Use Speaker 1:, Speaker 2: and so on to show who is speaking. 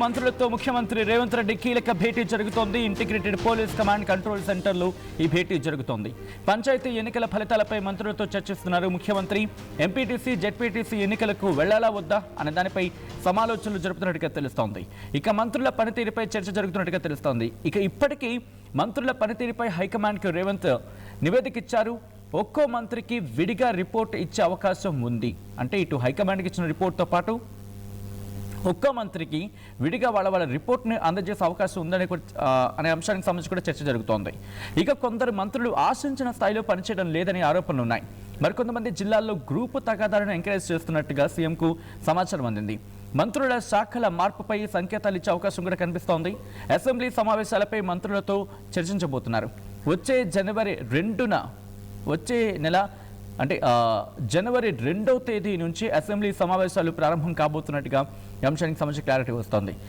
Speaker 1: మంత్రులతో ముఖ్యమంత్రి రేవంత్ రెడ్డి కీలక భేటీ జరుగుతోంది. ఇంటిగ్రేటెడ్ పోలీస్ కమాండ్ కంట్రోల్ సెంటర్లో ఈ భేటీ జరుగుతోంది. పంచాయతీ ఎన్నికల ఫలితాలపై మంత్రులతో చర్చిస్తున్నారు ముఖ్యమంత్రి. ఎంపీటీసీ, జెడ్పీటీసీ ఎన్నికలకు వెళ్లాలా వద్దా అనే దానిపై సమాలోచనలు జరుపుతున్నట్టుగా తెలుస్తోంది. ఇక మంత్రుల పనితీరుపై చర్చ జరుగుతున్నట్టుగా తెలుస్తోంది. ఇక ఇప్పటికీ మంత్రుల పనితీరుపై హైకమాండ్కు రేవంత్ నివేదిక ఇచ్చారు. ఒక్కో మంత్రికి విడిగా రిపోర్ట్ ఇచ్చే అవకాశం ఉంది. అంటే ఇటు హైకమాండ్కి ఇచ్చిన రిపోర్ట్తో పాటు ఒక్కో మంత్రికి విడిగా వాళ్ళ రిపోర్ట్ని అందజేసే అవకాశం ఉందనే అనే అంశానికి సంబంధించి కూడా చర్చ జరుగుతోంది. ఇక కొందరు మంత్రులు ఆశించిన స్థాయిలో పనిచేయడం లేదని ఆరోపణలు ఉన్నాయి. మరికొంతమంది జిల్లాల్లో గ్రూపు తగాదాలను ఎంకరేజ్ చేస్తున్నట్టుగా సీఎంకు సమాచారం అందింది. మంత్రుల శాఖల మార్పుపై సంకేతాలు ఇచ్చే అవకాశం కూడా కనిపిస్తోంది. అసెంబ్లీ సమావేశాలపై మంత్రులతో చర్చించబోతున్నారు. వచ్చే నెల అంటే జనవరి 2వ తేదీ నుంచి అసెంబ్లీ సమావేశాలు ప్రారంభం కాబోతున్నట్టుగా ఈ అంశానికి సంబంధించి క్లారిటీ వస్తోంది.